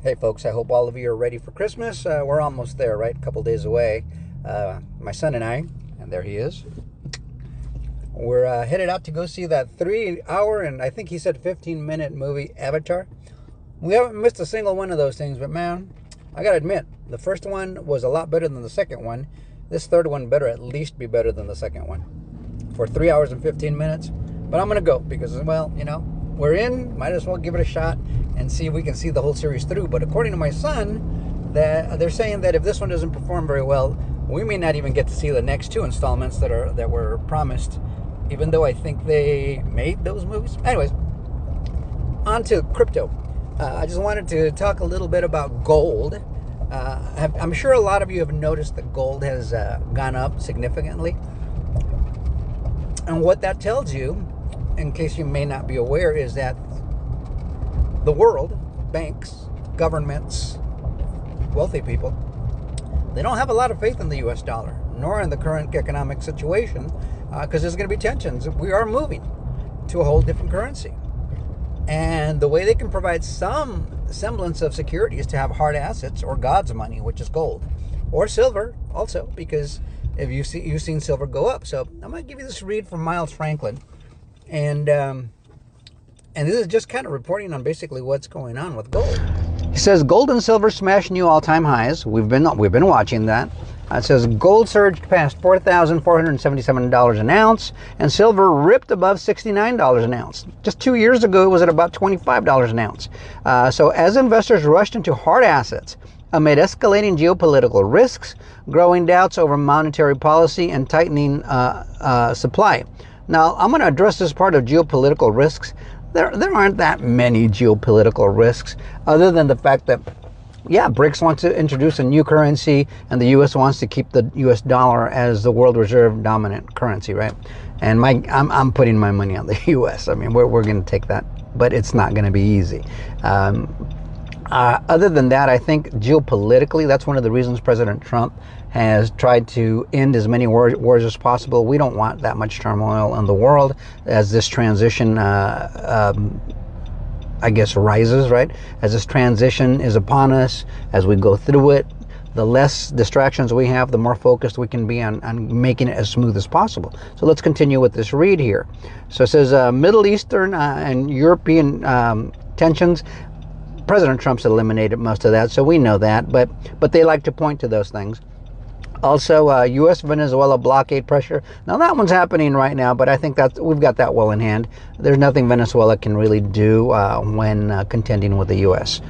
Hey folks, I hope all of you are ready for Christmas. We're almost there, right? A couple days away. My son and I, and there he is, we're headed out to go see that 3 hour and I think he said 15-minute movie, Avatar. We haven't missed a single one of those things, but man, I gotta admit, the first one was a lot better than the second one. This third one better at least be better than the second one. For 3 hours and 15 minutes. But I'm gonna go because, well, we're in, might as well give it a shot and see if we can see the whole series through. But according to my son, that they're saying that if this one doesn't perform very well, we may not even get to see the next two installments that were promised, even though I think they made those movies. Anyways, on to crypto. I just wanted to talk a little bit about gold. I'm sure a lot of you have noticed that gold has gone up significantly. And what that tells you, in case you may not be aware, is that the world, banks, governments, wealthy people, they don't have a lot of faith in the US dollar, nor in the current economic situation, because there's going to be tensions. We are moving to a whole different currency. And the way they can provide some semblance of security is to have hard assets or God's money, which is gold, or silver also, because if you've seen silver go up. So I'm going to give you this read from Miles Franklin. And this is just kind of reporting on basically what's going on with gold. He says gold and silver smashed new all-time highs. We've been watching that. It says gold surged past $4,477 an ounce, and silver ripped above $69 an ounce. Just 2 years ago, it was at about $25 an ounce. So as investors rushed into hard assets amid escalating geopolitical risks, growing doubts over monetary policy, and tightening supply. Now, I'm going to address this part of geopolitical risks. There aren't that many geopolitical risks, other than the fact that, yeah, BRICS wants to introduce a new currency, and the U.S. wants to keep the U.S. dollar as the world reserve dominant currency, right? And I'm putting my money on the U.S. I mean, we're going to take that, but it's not going to be easy. Other than that, I think geopolitically, that's one of the reasons President Trump has tried to end as many wars as possible. We don't want that much turmoil in the world as this transition, I guess, rises, right? As this transition is upon us, as we go through it, the less distractions we have, the more focused we can be on making it as smooth as possible. So let's continue with this read here. So it says Middle Eastern and European tensions. President Trump's eliminated most of that, so we know that, but they like to point to those things. Also, U.S.-Venezuela blockade pressure. Now, that one's happening right now, but I think we've got that well in hand. There's nothing Venezuela can really do when contending with the U.S.